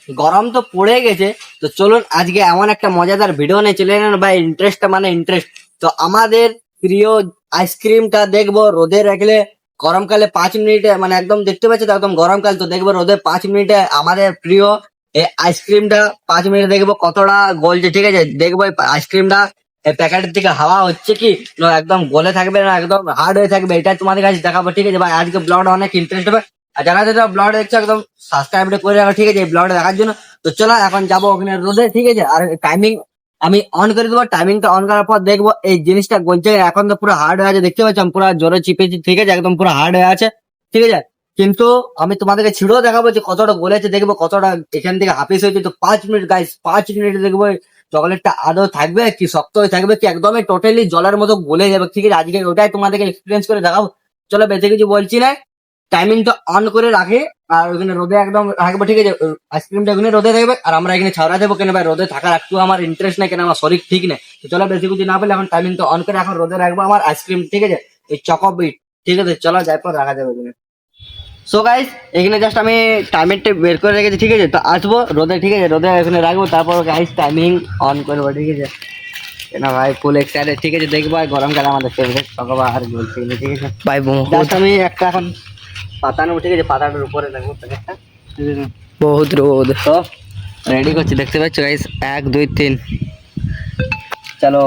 গরম তো পড়ে গেছে, তো চলুন আজকে এমন একটা মজাদার ভিডিও নিয়ে চলে এলেন ভাই। ইন্টারেস্ট তো আমাদের প্রিয় আইসক্রিমটা দেখবো রোদে রাখলে গরমকালে 5 মিনিটে, মানে একদম দেখতে পাচ্ছি তো একদম গরমকাল, তো দেখবো রোদে 5 মিনিটে আমাদের প্রিয় এই আইসক্রিমটা 5 মিনিটে দেখবো কতটা গলছে। ঠিক আছে, দেখবো আইসক্রিমটা প্যাকেটের থেকে হাওয়া হচ্ছে কি না একদম গলে থাকবে না একদম হার্ড হয়ে থাকবে, এটা তোমাদের কাছে দেখাবো। ঠিক আছে ভাই, আজকে ব্লগটা অনেক ইন্টারেস্ট হবে। আর যারা যারা ব্লগ দেখছো একদম সাবস্ক্রাইবটা করে রাখো, ঠিক আছে, এই ব্লগটা দেখার জন্য। তো চলো এখন যাবো ওখানে রোদে, ঠিক আছে। আর টাইমিং আমি অন করে দেবো, টাইমিংটা অন করার পর দেখবো এই জিনিসটা গলছে। এখন তো পুরো হার্ড হয়ে আছে, দেখতে পাচ্ছি আমি পুরো জোরে চিপেছি, ঠিক আছে, একদম পুরো হার্ড হয়ে আছে, ঠিক আছে। কিন্তু আমি তোমাদেরকে ছিঁড়েও দেখাবো যে কতটা গলেছে, দেখবো কতটা এখান থেকে হাফিস হয়েছে। তো 5 মিনিট গাইস, 5 মিনিট দেখবো চকলেটটা আদৌ থাকবে কি শক্ত হয়ে থাকবে কি একদমই টোটালি জলের মতো গলে যাবে, ঠিক আছে। আজকে ওটাই তোমাদেরকে এক্সপিরিয়েন্স করে দেখাবো। চলো বেশি কিছু বলছি না, টাইমিংটা অন করে রাখে আর ওখানে রোদে একদম রাখবো, ঠিক আছে। আইসক্রিমটা ওখানে রোদে থাকবে আর আমরা এখানে ছাড়া দেবো, কেন ভাই রোদে থাকার একটু আমার ইন্টারেস্ট নেই, কেন আমার শরীর ঠিক নেই। তো চলো বেশি কিছু না পেলে এখন টাইমিংটা অন করে এখন রোদে রাখবো আমার আইসক্রিম, ঠিক আছে, এই চকোবিট, ঠিক আছে। চলো যাই পর রাখা যাবে ওখানে। সো গাইস এখানে জাস্ট আমি টাইমিংটা বের করে রেখেছি, ঠিক আছে। তো আসবো রোদে, ঠিক আছে, রোদে এখানে রাখবো, তারপর গাইস টাইমিং অন করবো, ঠিক আছে। না ভাই ফুল এক্সাইটেড, ঠিক আছে, দেখবো গরমকালে আমাদের ফেভারিট চকোবার বলছি, ঠিক আছে ভাই জাস্ট আমি একটা এখন পাতা নেবো, ঠিক আছে, পাতাটার উপরে রাখবো প্যাকেটটা, ঠিক আছে। বহুত রোদ। তো রেডি করছি, দেখতে পাচ্ছ গাইস, 1 2 3, চলো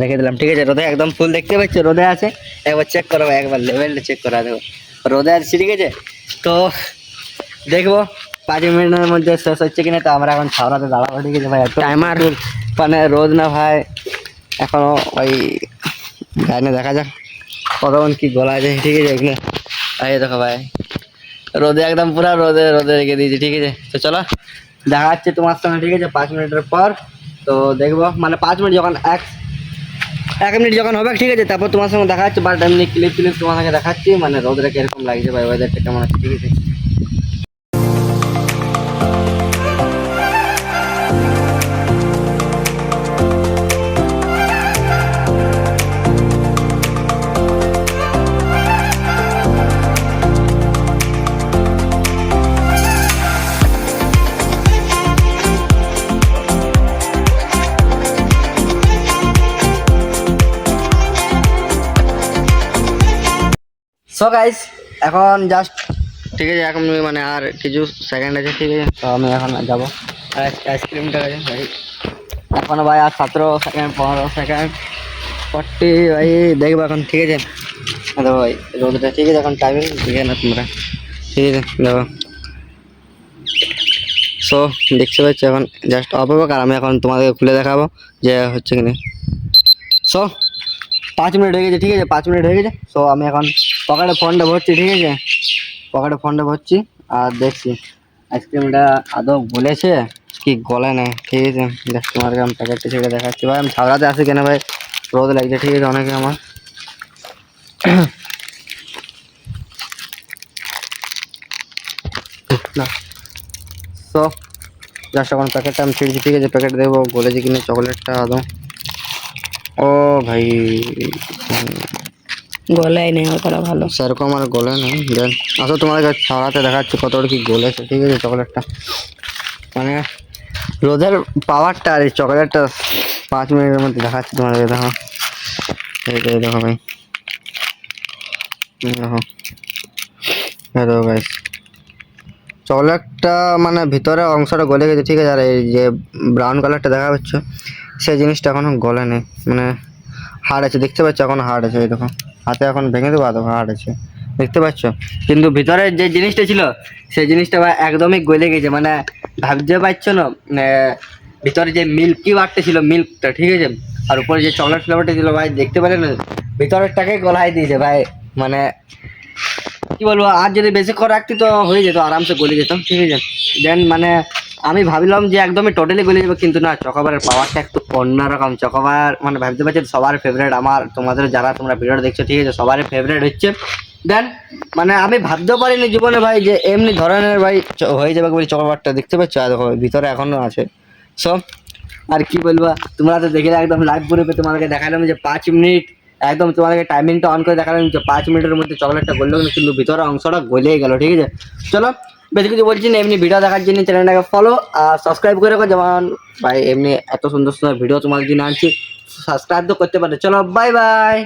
রেখে দিলাম, ঠিক আছে। রোদে একদম ফুল দেখতে পাচ্ছ রোদে আছে, একবার চেক করো ভাই, একবার লেভেলটা চেক করা দেবো, রোদে আছে, ঠিক আছে। তো দেখবো 5 মিনিটের মধ্যে শেষ হচ্ছে কিনা। তো আমরা এখন ছাওড়াতে দাঁড়াবো, ঠিক আছে ভাই। টাইমার মানে রোদ না ভাই এখনো ওই গায়ে দেখা যাক কতক্ষণ কি গলা যায়, ঠিক আছে। এখানে এই দেখো ভাই রোদে একদম পুরা রোদে রোদে রেখে দিয়েছি, ঠিক আছে। তো চলো দেখা যাচ্ছে তোমার সঙ্গে, ঠিক আছে, 5 মিনিটের পর। তো দেখবো মানে 5 মিনিট যখন এক মিনিট যখন হবে, ঠিক আছে, তারপর তোমার সঙ্গে দেখা যাচ্ছে, বাট এমনি ক্লিপ তোমার সঙ্গে দেখাচ্ছি মানে রোদটা কিরকম লাগছে ভাই, ওয়েদারটা কেমন আছে, ঠিক আছে। সো গাইস এখন জাস্ট, ঠিক আছে, এখন মানে আর কিছু সেকেন্ড আছে, ঠিক আছে। তো আমি এখন যাবো আইসক্রিমটা আছে ভাই, এখনো ভাই আর 17 সেকেন্ড 15 সেকেন্ড 40 ভাই, দেখবো এখন, ঠিক আছে। দেখো ভাই রোদটা, ঠিক আছে, এখন টাইমিং দেখে না তোমরা, ঠিক আছে, দেখো। সো দেখতে পাচ্ছি এখন জাস্ট অফ হবে, আর আমি এখন তোমাদেরকে খুলে দেখাবো যে হচ্ছে কিনা। সো 5 মিনিট হয়ে গেছে, ঠিক আছে, 5 মিনিট হয়ে গেছে। সো আমি এখন পকেটে ফোনটা ভরছি, ঠিক আছে, পকেটে ফোনটা ভরছি আর দেখছি আইসক্রিমটা আদৌ গলেছে কি গলে না, ঠিক আছে। দেখ তোমাদেরকে আমি প্যাকেটটা ছেড়ে দেখাচ্ছি ভাই, আমি ছাড়াতে আসি কেন ভাই, রোদ লাগছে, ঠিক আছে, অনেকে আমার। না সো জাস্ট এখন প্যাকেটটা আমি ছিঁড়ছি, ঠিক আছে, প্যাকেট দেখবো গলেছে কিনা চকলেটটা আদৌ। ও ভাই গলায় নেই করা ভালো। সেরকম আর গলে না, দেন আসো তোমার কাছে ছাড়াতে দেখাচ্ছি কতটা কি গলেছে, ঠিক আছে, চকলেটটা মানে রোদের পাওয়ারটা আর এই চকলেটটা 5 মিনিটের মধ্যে দেখাচ্ছি তোমাদের, দেখো এই দেখো ভাই, দেখো এই দেখো ভাই চকলেটটা মানে ভিতরে অংশটা গলে গেছে, ঠিক আছে। আর এই যে ব্রাউন কালারটা দেখা পাচ্ছ সেই জিনিসটা এখনো গলে নেই, মানে হার্ড আছে, দেখতে পাচ্ছ এখন হার্ড আছে, এই দেখো হাতে এখন ভেঙে দেবো, দেখো হার্ড আছে, দেখতে পাচ্ছ। কিন্তু ভিতরে যে জিনিসটা ছিল সেই জিনিসটা ভাই একদমই গলে গেছে, মানে ভাবতে পারছো না, ভিতরে যে মিল্কি বারটা ছিল মিল্কটা, ঠিক আছে, আর উপরে যে চকলেট ফ্লেভারটা ছিল ভাই দেখতে পারে না, ভিতরেরটাকে গলায় দিয়েছে ভাই। মানে কি বলবো, আর যদি বেশি করে রাখতি তো হয়ে যেত, আরামসে গলে যেতাম, ঠিক আছে। দেন মানে আমি ভাবলাম যে একদমই টোটালি গলে যাবে, কিন্তু না, চকোবারের পাওয়ারটা একটু অন্যরকম। চকোবার মানে ভাবতে পারছি সবার ফেভারিট, আমার তোমাদের যারা তোমরা ভিডিওটা দেখছো, ঠিক আছে, সবারই ফেভারিট হচ্ছে। দেন মানে আমি ভাবতেও পারিনি জীবনে ভাই যে এমনি ধরনের ভাই হয়ে যাবে বলে চকোবারটা, দেখতে পাচ্ছ আর দেখো ভিতরে এখনো আছে। সো আর কি বলবো, তোমরা তো দেখে একদম লাইভ গ্রুপে তোমাদেরকে দেখালাম যে 5 মিনিট একদম তোমাদেরকে টাইমিংটা অন করে দেখালাম যে 5 মিনিটের মধ্যে চকলেটটা গললো, কিন্তু ভিতরে অংশটা গলেই গেল, ঠিক আছে। চলো বেশি কিছু বলছি না, এমনি ভিডিও দেখার জন্য চ্যানেলটাকে ফলো আর সাবস্ক্রাইব করে রাখো। যেমন ভাই এমনি এত সুন্দর সুন্দর ভিডিও তোমাদের জন্য আনছি, সাবস্ক্রাইব তো করতে পারো। চলো বাই বাই।